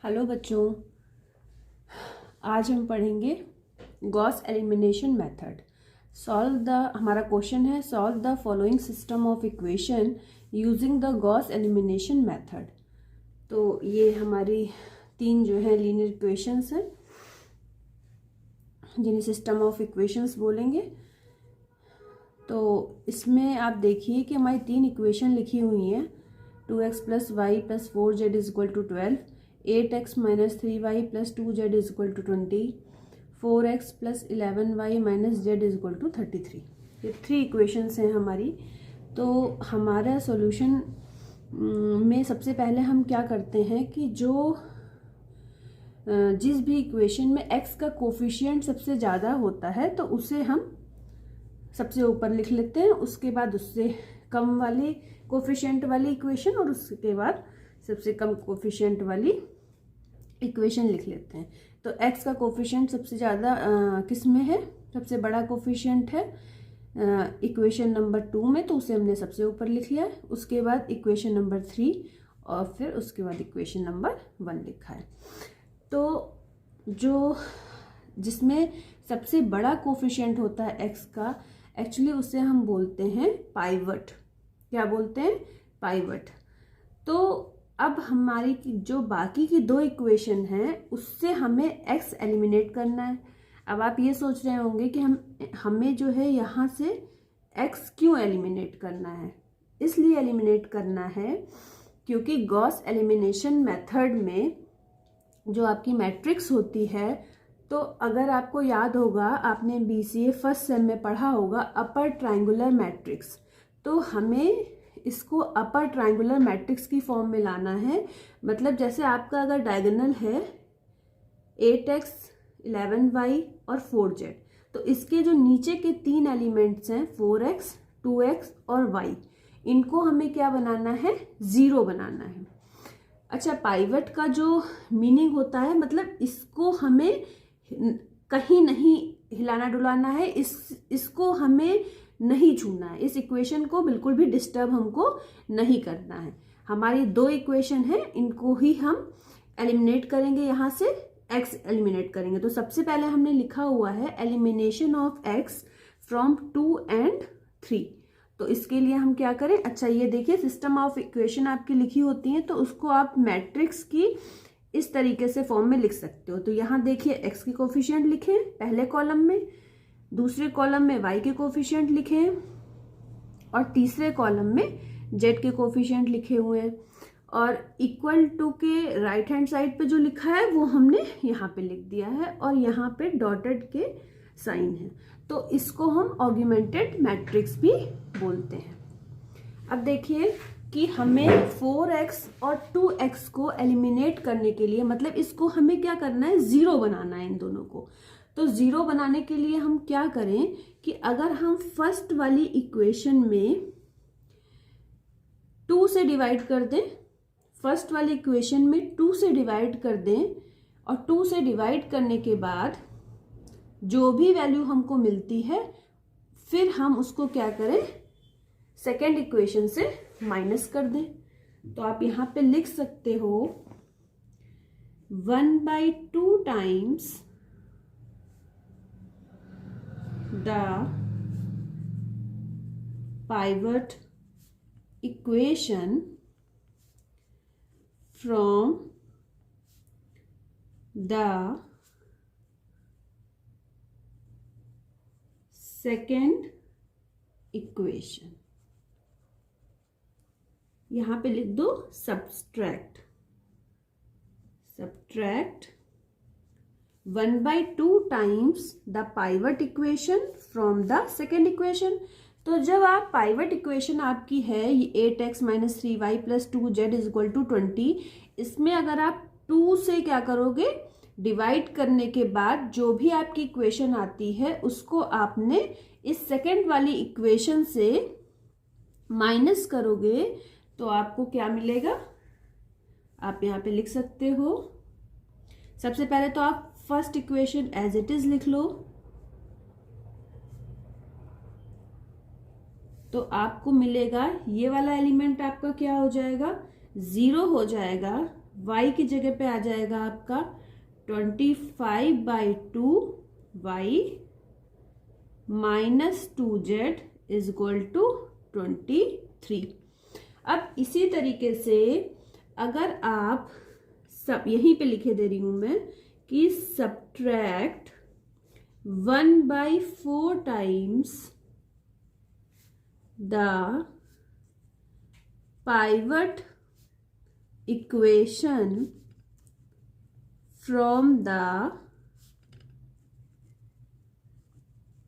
Hello बच्चों, आज हम पढ़ेंगे गॉस एलिमिनेशन मेथड। हमारा क्वेश्चन है solve the following system of equation using the Gauss elimination method. तो ये हमारी तीन जो है लीनियर इक्वेशंस हैं जिन्हें सिस्टम ऑफ इक्वेशंस बोलेंगे। तो इसमें आप देखिए कि हमारी तीन इक्वेशन लिखी हुई हैं। 2x + y + 4z = 12, 8x - 3y + 2z = 20, 4x + 11y - z = 33। ये थ्री इक्वेशंस हैं हमारी। तो हमारा सॉल्यूशन में सबसे पहले हम क्या करते हैं कि जिस भी इक्वेशन में x का कोफिशिएंट सबसे ज़्यादा होता है तो उसे हम सबसे ऊपर लिख लेते हैं, उसके बाद उससे कम वाली कोफिशिएंट वाली इक्वेशन और उसके बाद सबसे कम कोफिशिएंट वाली इक्वेशन लिख लेते हैं। तो x का कोफिशिएंट सबसे ज़्यादा किस में है, सबसे बड़ा कोफिशिएंट है इक्वेशन नंबर 2 में, तो उसे हमने सबसे ऊपर लिख लिया है। उसके बाद इक्वेशन नंबर 3 और फिर उसके बाद इक्वेशन नंबर 1 लिखा है। तो जिसमें सबसे बड़ा कोफिशिएंट होता है x का, एक्चुअली उसे हम बोलते हैं पाइवट। क्या बोलते हैं? पाइवट। तो अब हमारी जो बाकी की दो इक्वेशन हैं उससे हमें x एलिमिनेट करना है। अब आप ये सोच रहे होंगे कि हमें जो है यहाँ से x क्यों एलिमिनेट करना है। इसलिए एलिमिनेट करना है क्योंकि गॉस एलिमिनेशन मेथड में जो आपकी मैट्रिक्स होती है, तो अगर आपको याद होगा, आपने BCA फर्स्ट सेम में पढ़ा होगा अपर ट्रायंगुलर मैट्रिक्स, तो हमें इसको अपर ट्रायंगुलर मैट्रिक्स की फॉर्म में लाना है। मतलब जैसे आपका अगर डायगोनल है 8x, 11y और 4z, तो इसके जो नीचे के तीन एलिमेंट्स हैं 4x, 2x और y, इनको हमें क्या बनाना है? 0 बनाना है। अच्छा, पाइवट का जो मीनिंग होता है, मतलब इसको हमें कहीं नहीं हिलाना डुलाना है, इसको हमें नहीं छूना है, इस इक्वेशन को बिल्कुल भी डिस्टर्ब हमको नहीं करना है। हमारी दो इक्वेशन है, इनको ही हम एलिमिनेट करेंगे, यहाँ से x एलिमिनेट करेंगे। तो सबसे पहले हमने लिखा हुआ है elimination of x from 2 and 3। तो इसके लिए हम क्या करें? अच्छा, ये देखिए सिस्टम ऑफ इक्वेशन आपकी लिखी होती है तो उसको आप मैट्रिक्स की इस तरीके से फॉर्म में लिख सकते हो। तो यहाँ देखिए x के कोफिशिएंट लिखे हैं पहले कॉलम में, दूसरे कॉलम में y के कोफिशिएंट लिखे हैं और तीसरे कॉलम में z के कोफिशिएंट लिखे हुए हैं। और इक्वल टू के राइट हैंड साइड पे जो लिखा है वो हमने यहाँ पे लिख दिया है और यहाँ पे डॉटेड के साइन है। तो इसको हम ऑगमेंटेड मैट्रिक्स भी बोलते हैं। अब देखिए कि हमें 4x और 2x को एलिमिनेट करने के लिए, मतलब इसको हमें क्या करना है? 0 बनाना है इन दोनों को। तो 0 बनाने के लिए हम क्या करें कि अगर हम फर्स्ट वाली इक्वेशन में 2 से डिवाइड कर दें, फर्स्ट वाली इक्वेशन में 2 से डिवाइड कर दें और 2 से डिवाइड करने के बाद जो भी वैल्यू हमको मिलती है फिर हम उसको क्या करें? सेकेंड इक्वेशन से माइनस कर दें। तो आप यहाँ पे लिख सकते हो 1/2 times the pivot equation from the second equation. यहाँ पे लिख दो subtract 1/2 times the pivot equation from the second equation. तो जब आप पाइवट इक्वेशन आपकी है ये 8x - 3y + 2z = 20, इसमें अगर आप 2 से क्या करोगे? डिवाइड करने के बाद जो भी आपकी इक्वेशन आती है उसको आपने इस सेकेंड वाली इक्वेशन से माइनस करोगे तो आपको क्या मिलेगा? आप यहाँ पे लिख सकते हो, सबसे पहले तो आप first equation as it is लिख लो। तो आपको मिलेगा ये वाला एलिमेंट आपका क्या हो जाएगा? 0 हो जाएगा, y की जगह पे आ जाएगा आपका 25/2 y minus 2z is equal to 23। अब इसी तरीके से अगर आप सब यहीं पे लिखे दे रही हूं मैं कि subtract 1/4 times the pivot equation from the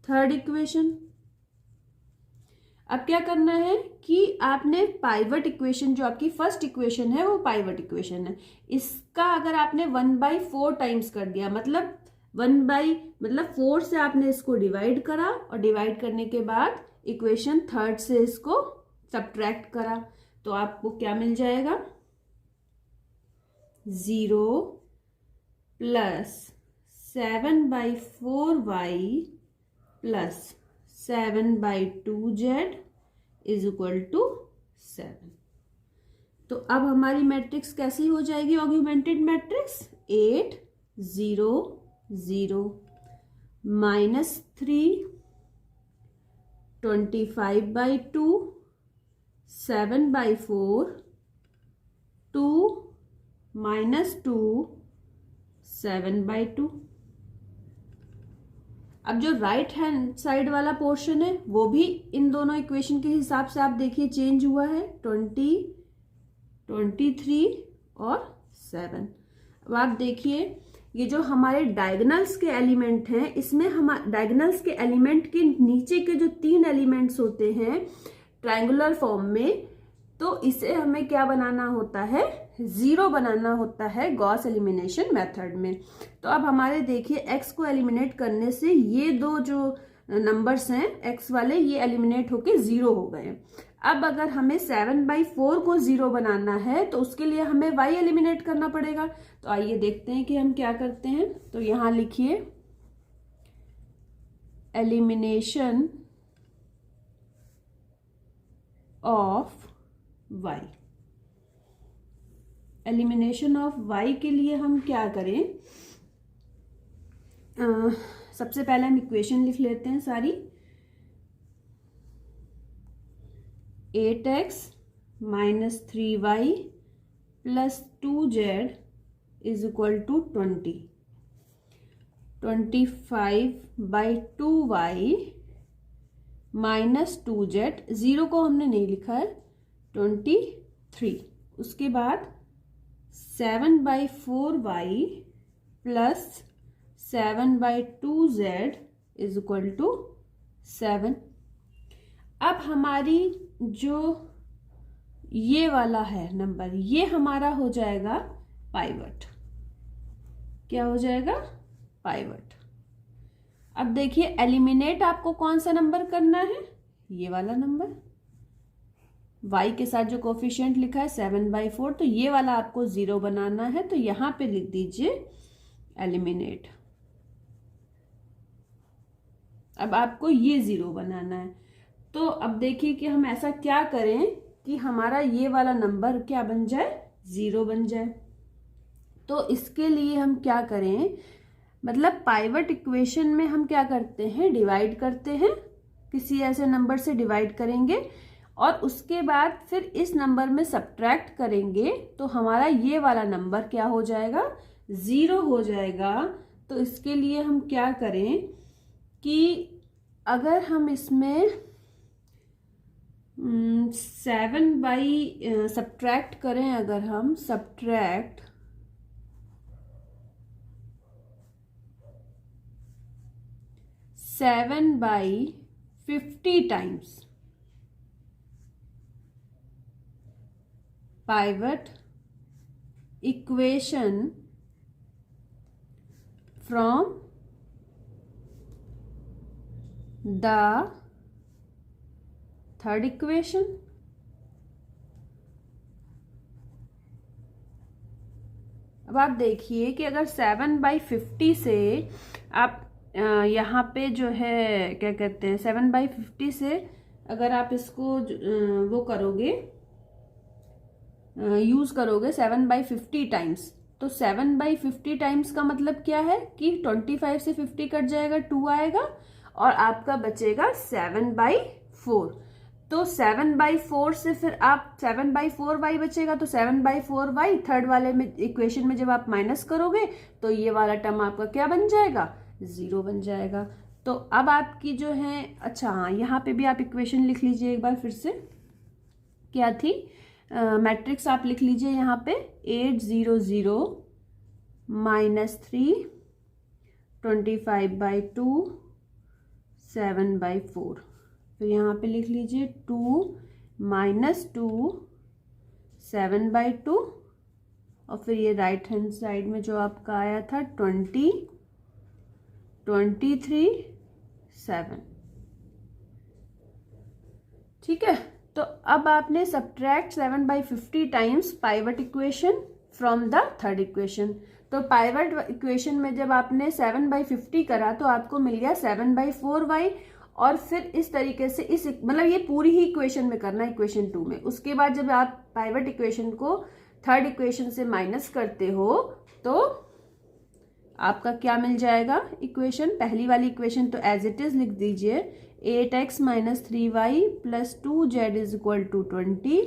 third equation. अब क्या करना है कि आपने पाइवट इक्वेशन, जो आपकी फर्स्ट इक्वेशन है वो पाइवट इक्वेशन है, इसका अगर आपने 1/4 टाइम्स कर दिया, मतलब 4 से आपने इसको डिवाइड करा और डिवाइड करने के बाद इक्वेशन थर्ड से इसको सब्ट्रैक्ट करा, तो आपको क्या मिल जाएगा 0 plus 7/4y plus 7/2z is equal to 7। तो अब हमारी मैट्रिक्स कैसी हो जाएगी, ऑग्यूमेंटेड मैट्रिक्स 8 0 0 -3 25/2 7/4 2 -2 7/2। अब जो राइट हैंड साइड वाला पोर्शन है वो भी इन दोनों इक्वेशन के हिसाब से आप देखिए चेंज हुआ है, 20 23 और 7। अब आप देखिए ये जो हमारे डायगोनल्स के एलिमेंट हैं, इसमें हम डायगोनल्स के एलिमेंट के नीचे के जो 3 एलिमेंट्स होते हैं ट्रायंगुलर फॉर्म में, तो इसे हमें क्या बनाना होता है, 0 बनाना होता है गॉस एलिमिनेशन मेथड में। तो अब हमारे देखिए x को एलिमिनेट करने से ये दो जो नंबर्स हैं x वाले, ये एलिमिनेट होके 0 हो गए। अब अगर हमें 7/4 को 0 बनाना है तो उसके लिए हमें y एलिमिनेट करना पड़ेगा। तो आइए देखते हैं कि हम क्या करते हैं। तो यहां लिखिए elimination of y। Elimination of y के लिए हम क्या करें, सबसे पहले हम इक्वेशन लिख लेते हैं सारी। 8x - 3y + 2z is equal to 20। 25/2y - 2z, 0 को हमने नहीं लिखा है, 23। उसके बाद 7/4y + 7/2z is equal to 7। अब हमारी जो ये वाला है नंबर, ये हमारा हो जाएगा पाइवट। क्या हो जाएगा, पाइवट। अब देखिए एलिमिनेट आपको कौन सा नंबर करना है, ये वाला नंबर। y के साथ जो कोफिशिएंट लिखा है 7/4, तो ये वाला आपको 0 बनाना है, तो यहां पे लिख दीजिए एलिमिनेट। अब आपको ये 0 बनाना है। तो अब देखिए कि हम ऐसा क्या करें कि हमारा ये वाला नंबर क्या बन जाए, 0 बन जाए। तो इसके लिए हम क्या करें, मतलब पाइवट इक्वेशन में हम क्या करते हैं, डिवाइड करते हैं, किसी ऐसे नंबर से डिवाइड करेंगे और उसके बाद फिर इस नंबर में सब्ट्रैक्ट करेंगे, तो हमारा ये वाला नंबर क्या हो जाएगा, 0 हो जाएगा। तो इसके लिए हम क्या करें कि अगर हम इसमें 7 सब्ट्रैक्ट करें, अगर हम subtract 7/50 times pivot equation from the third equation, अब आप देखिए कि अगर 7/50 से आप यहाँ पे जो है क्या कहते हैं, 7/50 से अगर आप इसको वो करोगे, यूज़ करोगे 7/50 टाइम्स, तो 7/50 टाइम्स का मतलब क्या है कि 25 से 50 कट जाएगा, 2 आएगा और आपका बचेगा 7/4। तो 7/4 से फिर आप 7/4y बचेगा, तो 7/4y थर्ड वाले में इक्वेशन में जब आप माइनस करोगे तो ये वाला टर्म आपका क्या बन जाएगा, 0 बन जाएगा। तो अब आपकी जो है, अच्छा हाँ, यहाँ पे भी आप इक्वेशन लिख लीजिए एक बार फिर से, क्या थी, मैट्रिक्स आप लिख लीजिए यहाँ पे 8 0 0 -3 25/2 7/4। फिर यहाँ पे लिख लीजिए 2 -2 7/2 और फिर ये राइट हैंड साइड में जो आपका आया था 20 23 7। ठीक है, तो अब आपने subtract 7/50 times pivot equation from the third equation. तो पाइवट इक्वेशन में जब आपने 7/50 करा तो आपको मिल गया 7/4y, और फिर इस तरीके से इस मतलब ये पूरी ही इक्वेशन में करना, इक्वेशन 2 में। उसके बाद जब आप पाइवट इक्वेशन को थर्ड इक्वेशन से माइनस करते हो तो आपका क्या मिल जाएगा इक्वेशन, पहली वाली इक्वेशन तो एज इट इज लिख दीजिए 8x - 3y + 2z = 20।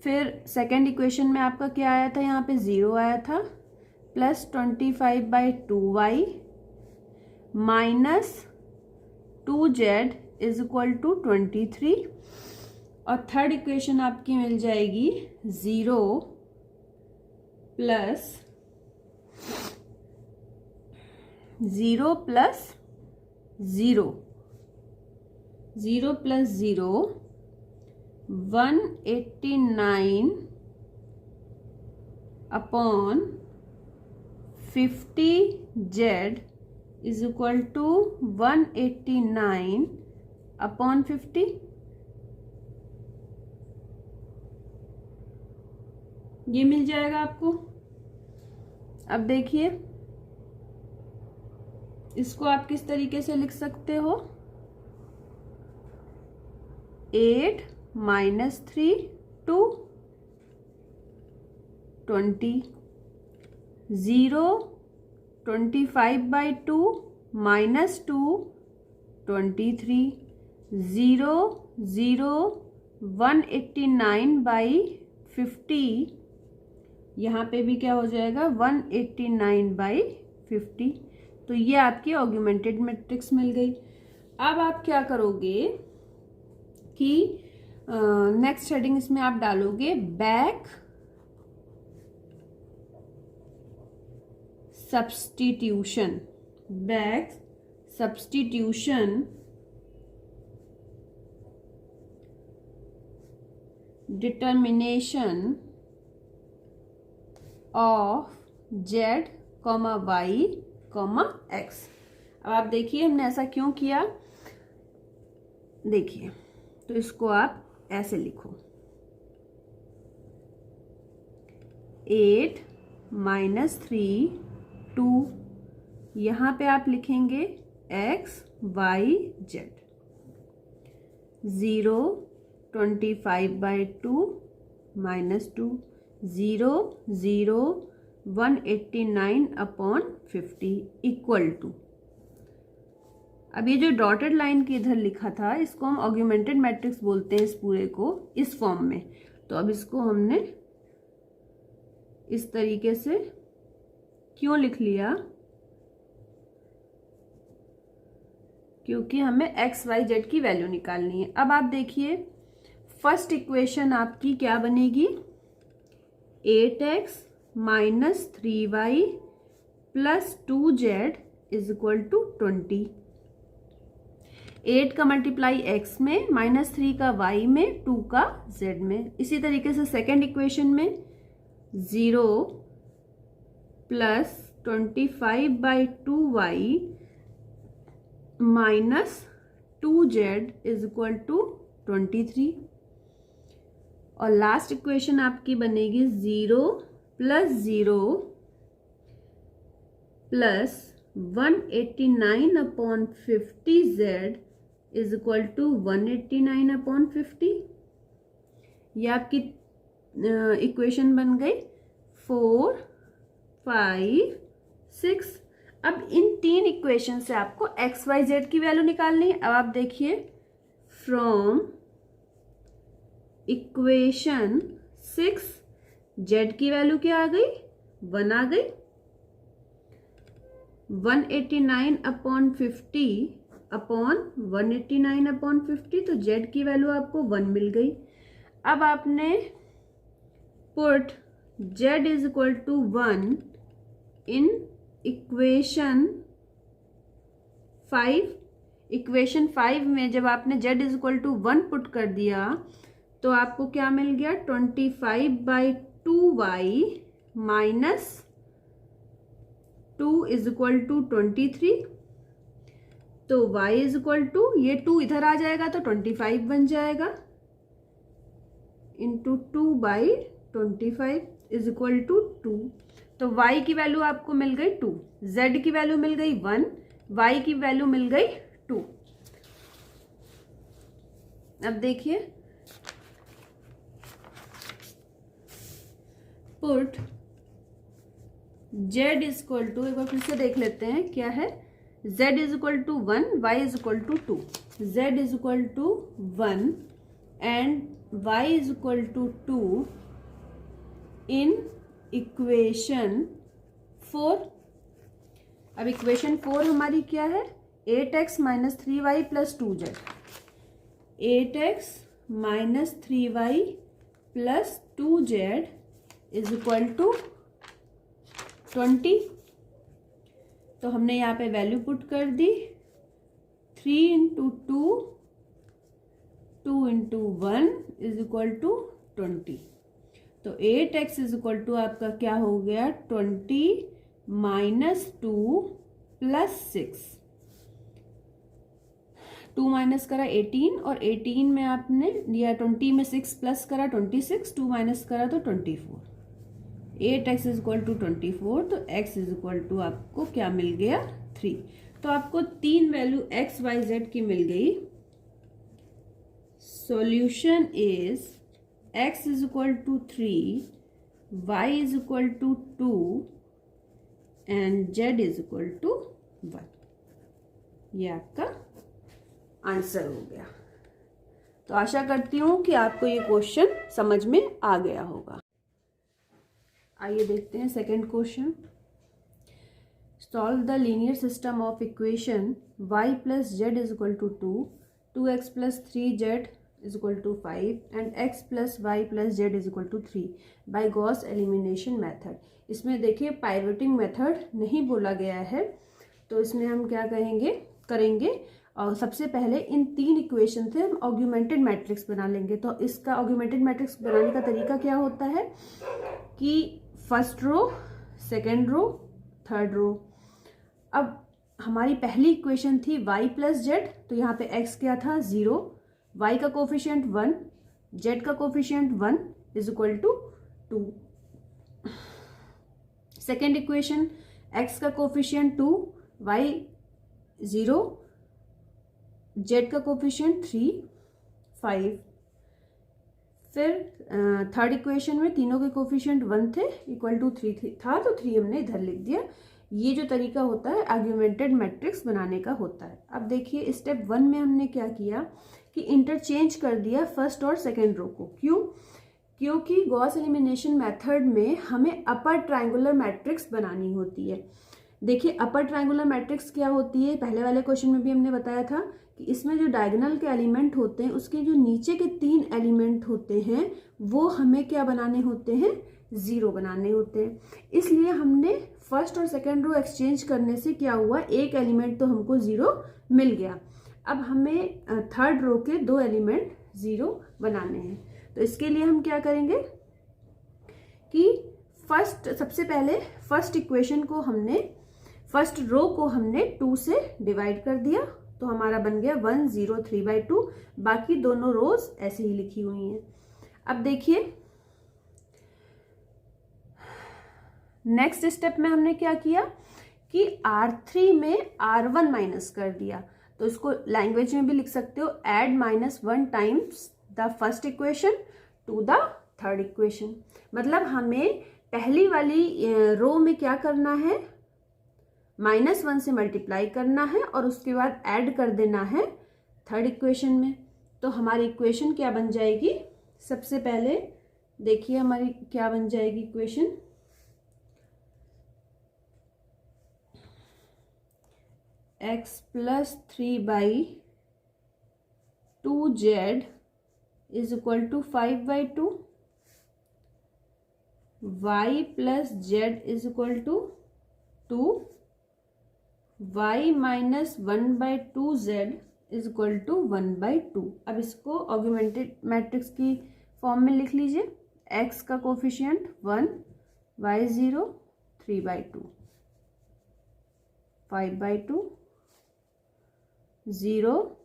फिर सेकेंड इक्वेशन में आपका क्या आया था, यहाँ पे 0 आया था, प्लस 25/2y - 2z = 23। और थर्ड इक्वेशन आपकी मिल जाएगी 0 + 0 + 0 0 + 0 189 upon 50z = 189 upon 50। ये मिल जाएगा आपको। अब देखिए इसको आप किस तरीके से लिख सकते हो, 8 - 3 2 20 0 25/2 - 2 23 0 0 189/50। यहाँ पे भी क्या हो जाएगा 189/50। तो ये आपकी ऑग्यूमेंटेड मैट्रिक्स मिल गई। अब आप क्या करोगे कि नेक्स्ट हेडिंग इसमें आप डालोगे back substitution, back substitution determination of z, y, x। अब आप देखिए हमने ऐसा क्यों किया, देखिए तो इसको आप ऐसे लिखो 8 - 3 2, यहाँ पे आप लिखेंगे x y z, 0 25/2 - 2 0 0 189/50 = अब ये जो डॉटेड लाइन की इधर लिखा था इसको हम ऑग्यूमेंटेड मैट्रिक्स बोलते हैं, इस पूरे को इस फॉर्म में। तो अब इसको हमने इस तरीके से क्यों लिख लिया, क्योंकि हमें x y z की वैल्यू निकालनी है। अब आप देखिए फर्स्ट इक्वेशन आपकी क्या बनेगी, 8x - 3y + 2z = 20। 8 का मल्टीप्लाई x में, -3 का y में, 2 का z में। इसी तरीके से सेकेंड इक्वेशन में 0 + 25/2y - 2z = 23। और लास्ट इक्वेशन आपकी बनेगी 0 + 0 + 189/50z = 189/50। ये आपकी इक्वेशन बन गई 4, 5, 6। अब इन 3 इक्वेशन से आपको एक्स वाई जेड की वैल्यू निकालनी है। अब आप देखिए, फ्रॉम इक्वेशन 6 जेड की वैल्यू क्या आ गई, 1 आ गई। 189/50 अपॉन 189/50, तो जेड की वैल्यू आपको 1 मिल गई। अब आपने put Z is equal to 1 in equation 5। Equation 5 में जब आपने Z is equal to 1 put कर दिया तो आपको क्या मिल गया, 25/2y minus 2 is equal to 23। तो y इज इक्वल टू, ये 2 इधर आ जाएगा तो 25 बन जाएगा, इंटू 2/25 इज इक्वल टू 2। तो y की वैल्यू आपको मिल गई 2, z की वैल्यू मिल गई 1, y की वैल्यू मिल गई 2। अब देखिए, put z is equal to, एक बार फिर से देख लेते हैं क्या है, z is equal to 1, y is equal to 2। z is equal to 1 and y is equal to 2 in equation 4। अब इक्वेशन 4 हमारी क्या है, 8x minus 3y plus 2z। 8x minus 3y plus 2z is equal to 20। तो हमने यहाँ पे value put कर दी, 3 into 2, 2 into 1 is equal to 20। तो 8x इज इक्वल टू आपका क्या हो गया, 20 माइनस 2 प्लस 6। 2 माइनस करा 18 और 18 में आपने लिया 20 में 6 प्लस करा 26, 2 माइनस करा तो 24। 8x इज इक्वल टू 24, तो x इज इक्वल टू आपको क्या मिल गया, 3। तो आपको 3 वैल्यू x, y, z की मिल गई। Solution is x is equal to 3, y is equal to 2 and z is equal to 1। ये आपका आंसर हो गया। तो आशा करती हूं कि आपको ये क्वेश्चन समझ में आ गया होगा। आइए देखते हैं second question. Solve the linear system of equation y plus Z is equal to 2, 2x plus 3z is equal to 5 and x plus Y plus Z is equal to 3 by Gauss elimination method. इसमें देखिए पाइवटिंग method नहीं बोला गया है, तो इसमें हम क्या करेंगे और सबसे पहले इन 3 इक्वेशन से हम ऑग्यूमेंटेड मैट्रिक्स बना लेंगे। तो इसका ऑग्यूमेंटेड मैट्रिक्स बनाने का तरीका क्या होता है कि first row, second row, third row. अब हमारी पहली इक्वेशन थी y प्लस जेड, तो यहाँ पे x क्या था, 0, y का कोफिशिएंट 1, z का coefficient 1 is equal to 2। Second equation x का कोफिशिएंट 2, y 0, z का कोफिशिएंट 3, 5। फिर थर्ड इक्वेशन में तीनों के कोफिशिएंट 1 थे, इक्वल टू 3 था, तो 3 हमने इधर लिख दिया। ये जो तरीका होता है आर्ग्यूमेंटेड मैट्रिक्स बनाने का होता है। अब देखिए स्टेप 1 में हमने क्या किया कि इंटरचेंज कर दिया फर्स्ट और सेकेंड रो को। क्यों? क्योंकि गॉस एलिमिनेशन मेथड में हमें अपर ट्रायंगुलर मैट्रिक्स बनानी होती है। देखिए अपर ट्रायंगुलर मैट्रिक्स क्या होती है, पहले वाले क्वेश्चन में भी हमने बताया था कि इसमें जो डायगोनल के एलिमेंट होते हैं उसके जो नीचे के 3 एलिमेंट होते हैं वो हमें क्या बनाने होते हैं, 0 बनाने होते हैं। इसलिए हमने फर्स्ट और सेकेंड रो एक्सचेंज करने से क्या हुआ, एक एलिमेंट तो हमको 0 मिल गया। अब हमें थर्ड रो के 2 एलिमेंट 0 बनाने हैं। तो इसके लिए हम क्या करेंगे कि सबसे पहले फर्स्ट इक्वेशन को फर्स्ट रो को हमने 2 से डिवाइड कर दिया, तो हमारा बन गया 1 0 3/2। बाकी दोनों रोज ऐसे ही लिखी हुई हैं। अब देखिए नेक्स्ट स्टेप में हमने क्या किया कि R3 में R1 माइनस कर दिया। तो इसको लैंग्वेज में भी लिख सकते हो, add -1 times the first equation two the third equation. मतलब हमें पहली वाली रो में क्या करना है, -1 से मल्टीप्लाई करना है और उसके बाद ऐड कर देना है थर्ड इक्वेशन में। तो हमारी इक्वेशन क्या बन जाएगी, सबसे पहले देखिए हमारी क्या बन जाएगी equation. x + 3/2z is equal to 5/2, y + z is equal to 2, y - 1/2z is equal to 1/2। अब इसको ऑगमेंटेड मैट्रिक्स की फॉर्म में लिख लीजिए। x का कोफिशिएंट 1, y 0, 3/2, 5/2, 0,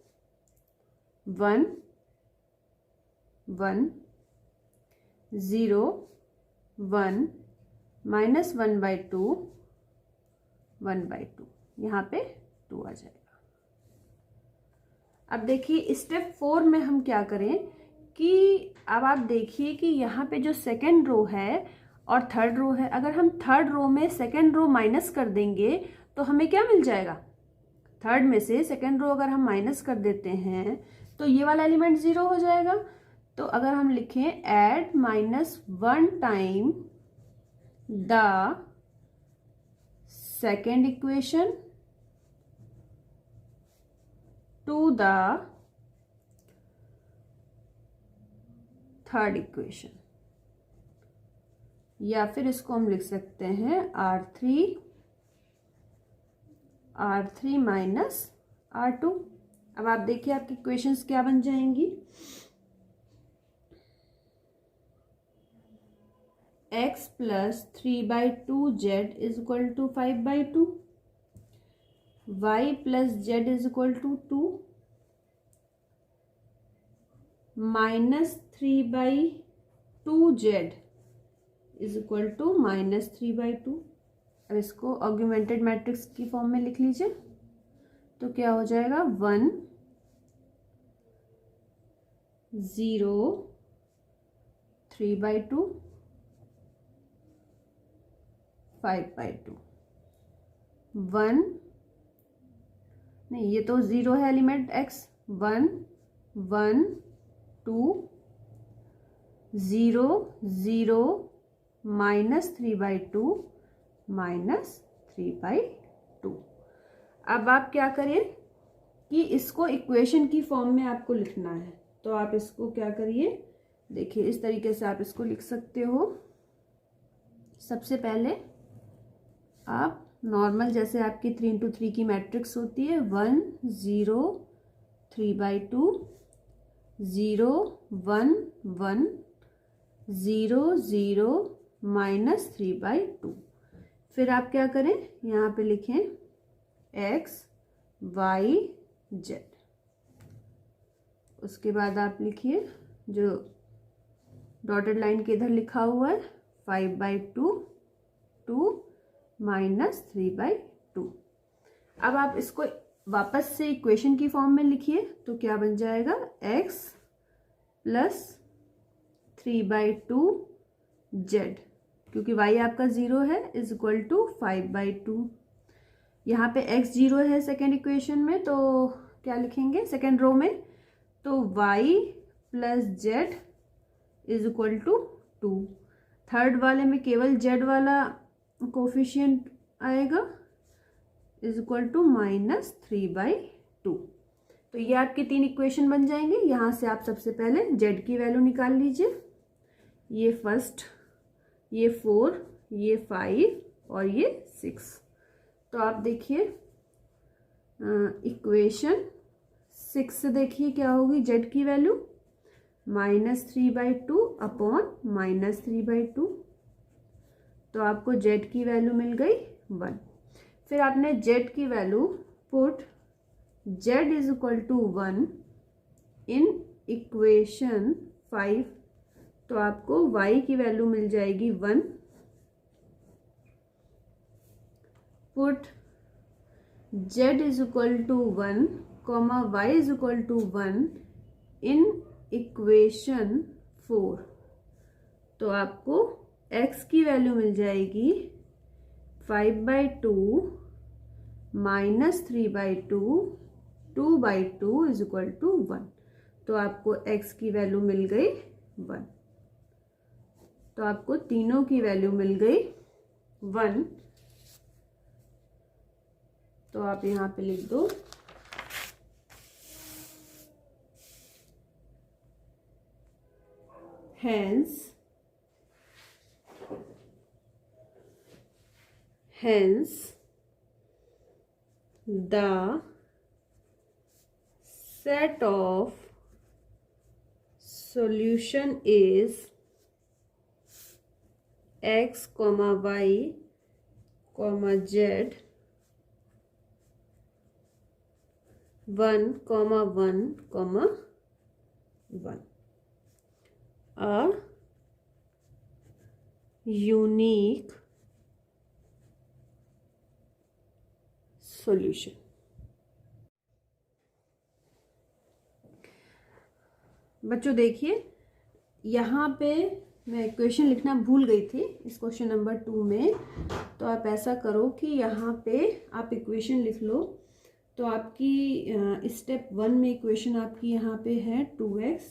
1, 1, 0, 1, -1/2, 1/2, यहाँ पे 2 आ जाएगा। अब देखिए स्टेप 4 में हम क्या करें कि अब आप देखिए कि यहाँ पे जो सेकेंड रो है और थर्ड रो है, अगर हम थर्ड रो में सेकेंड रो माइनस कर देंगे तो हमें क्या मिल जाएगा, थर्ड में से सेकेंड रो अगर हम माइनस कर देते हैं तो ये वाला एलिमेंट 0 हो जाएगा। तो अगर हम लिखें add -1 time the second equation two the third equation, या फिर इसको हम लिख सकते हैं R3 - R2। अब आप देखिए आपकी इक्वेशंस क्या बन जाएंगी। x + 3/2z is equal to 5/2, y + z is equal to 2, -3/2z is equal to -3/2। अब इसको ऑगमेंटेड मैट्रिक्स की फॉर्म में लिख लीजिए। तो क्या हो जाएगा 1, 0, 3/2, 5/2, 1 नहीं, ये तो 0 है एलिमेंट x, 1, 1, 2, 0, 0, -3/2, -3/2। अब आप क्या करें कि इसको इक्वेशन की फॉर्म में आपको लिखना है। तो आप इसको क्या करिए, देखिए इस तरीके से आप इसको लिख सकते हो। सबसे पहले आप नॉर्मल जैसे आपकी 3 × 3 की मैट्रिक्स होती है, 1, 0, 3/2, 0, 1, 1, 0, 0, -3/2। फिर आप क्या करें, यहाँ पे लिखें x, y, z। उसके बाद आप लिखिए जो डॉटेड लाइन के इधर लिखा हुआ है 5/2, 2, -3/2। अब आप इसको वापस से इक्वेशन की फॉर्म में लिखिए। तो क्या बन जाएगा, x + 3/2z, क्योंकि y आपका 0 है, इज इक्वल टू 5/2। यहाँ पे x 0 है सेकेंड इक्वेशन में, तो क्या लिखेंगे सेकेंड रो में, तो y + z is equal to 2। Third वाले में केवल z वाला कोफिशिएंट आएगा, इज इक्वल टू -3/2। तो ये आपकी 3 इक्वेशन बन जाएंगे। यहाँ से आप सबसे पहले z की वैल्यू निकाल लीजिए। ये फर्स्ट, ये 4, ये 5 और ये 6। तो आप देखिए इक्वेशन 6 से देखिए क्या होगी, z की वैल्यू -3/2 अपॉन -3/2। तो आपको z की वैल्यू मिल गई 1। फिर आपने z की value put z is equal to 1 in equation 5। तो आपको y की वैल्यू मिल जाएगी 1। Put z is equal to 1, y is equal to 1 in equation 4। तो आपको x की वैल्यू मिल जाएगी 5/2 माइनस 3/2 2/2 इज इक्वल टू 1। तो आपको x की वैल्यू मिल गई 1। तो आपको तीनों की वैल्यू मिल गई 1। तो आप यहाँ पे लिख दो hence the set of solution is x, y, z 1, 1, 1, a unique solution। बच्चों देखिए, यहाँ पे मैं इक्वेशन लिखना भूल गई थी इस क्वेश्चन नंबर 2 में। तो आप ऐसा करो कि यहाँ पे आप इक्वेशन लिख लो। तो आपकी स्टेप 1 में इक्वेशन आपकी यहाँ पे है 2x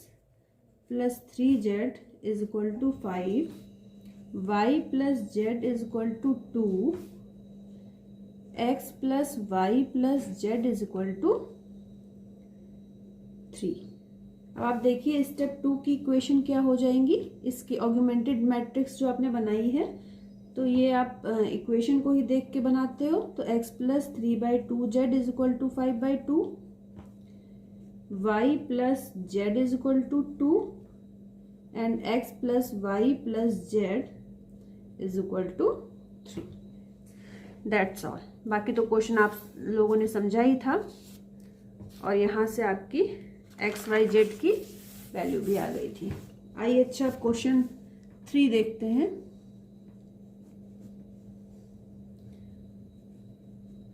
plus 3z is equal to 5, y plus z is equal to 2, x plus y plus z is equal to 3। अब आप देखिए स्टेप 2 की इक्वेशन क्या हो जाएंगी, इसकी ऑगमेंटेड मैट्रिक्स जो आपने बनाई है। तो ये आप इक्वेशन को ही देख के बनाते हो। तो x plus 3/2z is equal to 5/2, y plus z is equal to 2 and x plus y plus z is equal to 3। That's all. बाकी तो क्वेश्चन आप लोगों ने समझा ही था और यहाँ से आपकी x, y, z की वैल्यू भी आ गई थी। आइए अच्छा क्वेश्चन 3 देखते हैं।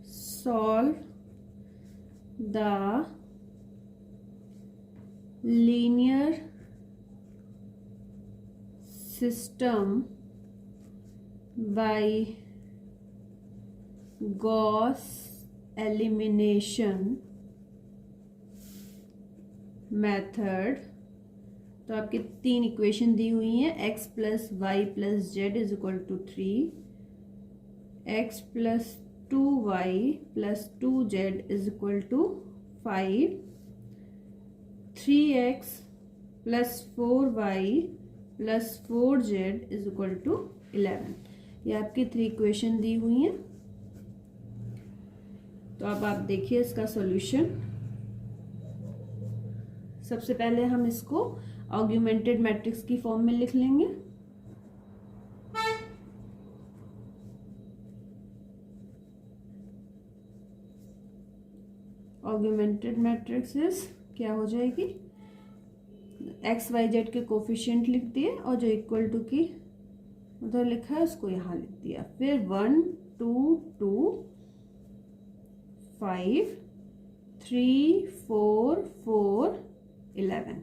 Solve the linear system by Gauss elimination method. तो आपकी 3 इक्वेशन दी हुई हैं, x plus Y plus Z is equal to 3, x plus 2y plus 2z is equal to 5, 3x plus 4y plus 4z is equal to 11। ये आपकी 3 equation दी हुई हैं। तो अब आप देखिए इसका सॉल्यूशन। सबसे पहले हम इसको ऑगमेंटेड मैट्रिक्स की फॉर्म में लिख लेंगे। ऑगमेंटेड मैट्रिक्स क्या हो जाएगी, एक्स वाई जेड के कोफिशिएंट लिख दिए और जो इक्वल टू की उधर लिखा है उसको यहाँ लिख दिया। फिर 1 2 2 5 3 4 4 11।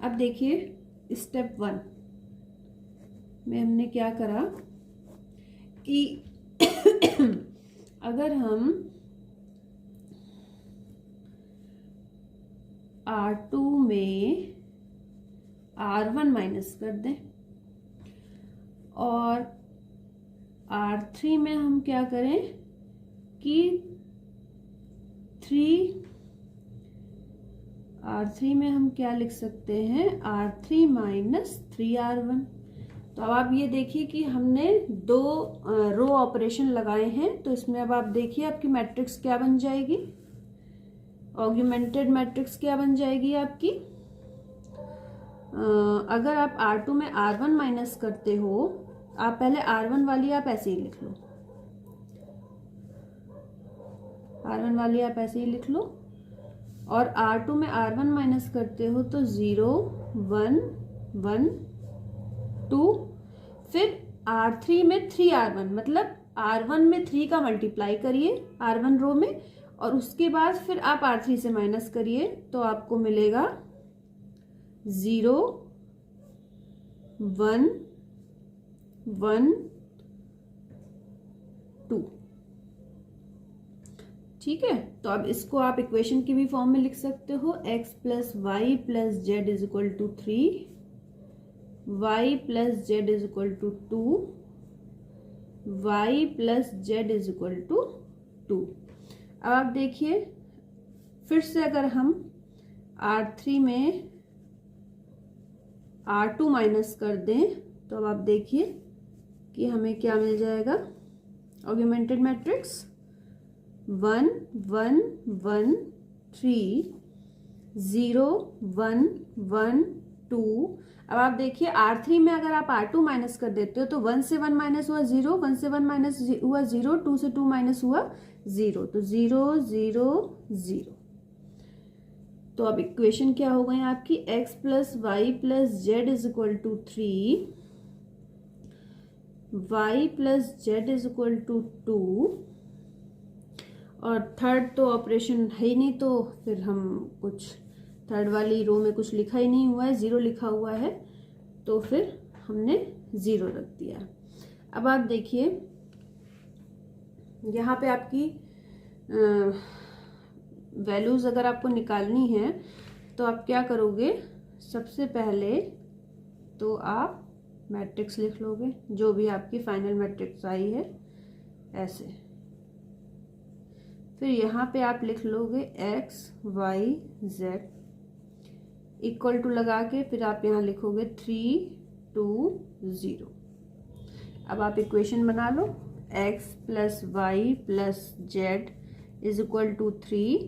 अब देखिए स्टेप 1 में हमने क्या करा कि अगर हम R2 में R1 माइनस कर दें और R3 में हम क्या करें कि R3 में हम क्या लिख सकते हैं, R3 माइनस 3R1। तो अब आप ये देखिए कि हमने 2 रो ऑपरेशन लगाए हैं। तो इसमें अब आप देखिए आपकी मैट्रिक्स क्या बन जाएगी, ऑगमेंटेड मैट्रिक्स क्या बन जाएगी आपकी। अगर आप R2 में R1 माइनस करते हो, आप पहले R1 वाली आप ऐसे ही लिख लो, R1 वाली आप ऐसे ही लिख लो और R2 में R1 माइनस करते हो तो 0 1 1 2, फिर R3 में 3R1, मतलब R1 में 3 का मल्टीप्लाई करिए R1 रो में और उसके बाद फिर आप R3 से माइनस करिए तो आपको मिलेगा 0 1 1 2। ठीक है, तो अब इसको आप इक्वेशन की भी फॉर्म में लिख सकते हो, x plus Y plus Z is equal to 3, y plus Z is equal to 2, y plus Z is equal to 2। अब आप देखिए फिर से अगर हम R3 में R2 माइनस कर दें तो अब आप देखिए कि हमें क्या मिल जाएगा, ऑगमेंटेड मैट्रिक्स 1 1 1 3 0 1 1 2। अब आप देखिए R3 में अगर आप R2 माइनस कर देते हो तो 1 से 1 माइनस हुआ 0, 1 से 1 माइनस हुआ 0, 2 से 2 माइनस हुआ 0, तो 0 0 0। तो अब इक्वेशन क्या हो गई आपकी, x plus Y plus Z is equal to 3, y plus Z is equal to 2, और थर्ड तो ऑपरेशन है ही नहीं, तो फिर हम कुछ थर्ड वाली रो में कुछ लिखा ही नहीं हुआ है, 0 लिखा हुआ है, तो फिर हमने 0 रख दिया। अब आप देखिए यहाँ पे आपकी वैल्यूज अगर आपको निकालनी है तो आप क्या करोगे, सबसे पहले तो आप मैट्रिक्स लिख लोगे, जो भी आपकी फाइनल मैट्रिक्स आई है ऐसे। फिर यहाँ पे आप लिख लोगे x y z equal to लगा के, फिर आप यहाँ लिखोगे 3 2 0। अब आप इक्वेशन बना लो, x plus Y plus Z is equal to 3,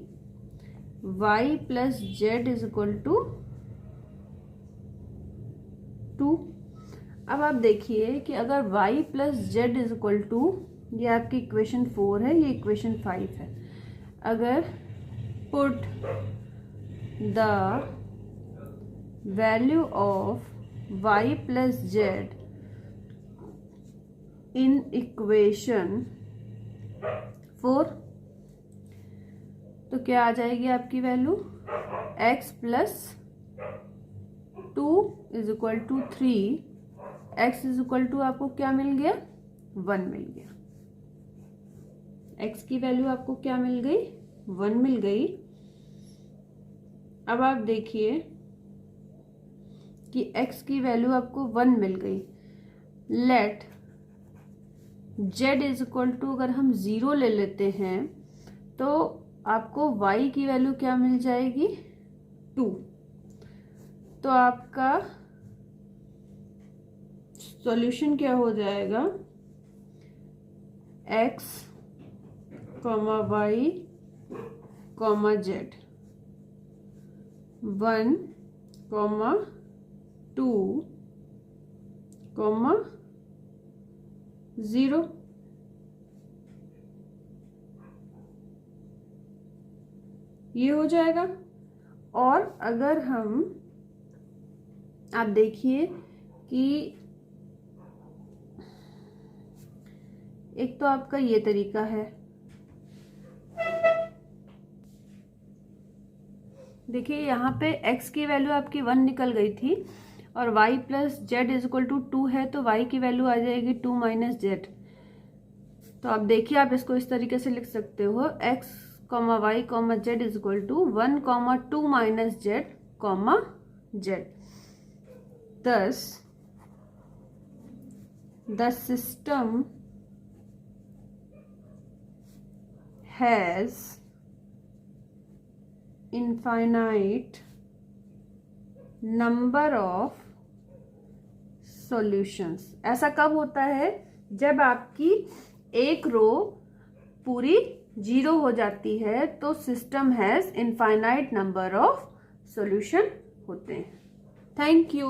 y plus Z is equal to 2। अब आप देखिए कि अगर y plus Z is equal to, ये आपकी इक्वेशन 4 है, ये इक्वेशन 5 है, अगर put the value of y plus z in equation 4, तो क्या आ जाएगी आपकी value, x plus 2 is equal to 3, x is equal to आपको क्या मिल गया, 1 मिल गया। x की वैल्यू आपको क्या मिल गई, 1 मिल गई। अब आप देखिए कि x की वैल्यू आपको 1 मिल गई, let z is equal to अगर हम 0 ले लेते हैं तो आपको y की वैल्यू क्या मिल जाएगी, 2। तो आपका सॉल्यूशन क्या हो जाएगा, x comma y comma z 1 comma 2 comma 0। ये हो जाएगा। और अगर हम, आप देखिए कि एक तो आपका ये तरीका है, देखिए यहाँ पे x की वैल्यू आपकी 1 निकल गई थी और y plus Z is equal to 2 है, तो y की वैल्यू आ जाएगी 2 माइनस जेड। तो आप देखिए आप इसको इस तरीके से लिख सकते हो, x comma y comma z is equal to 1 comma 2 minus z comma z. Thus the system has infinite number of solutions। ऐसा कब होता है, जब आपकी एक रो पूरी 0 हो जाती है तो system has infinite number of solution होते हैं। Thank you.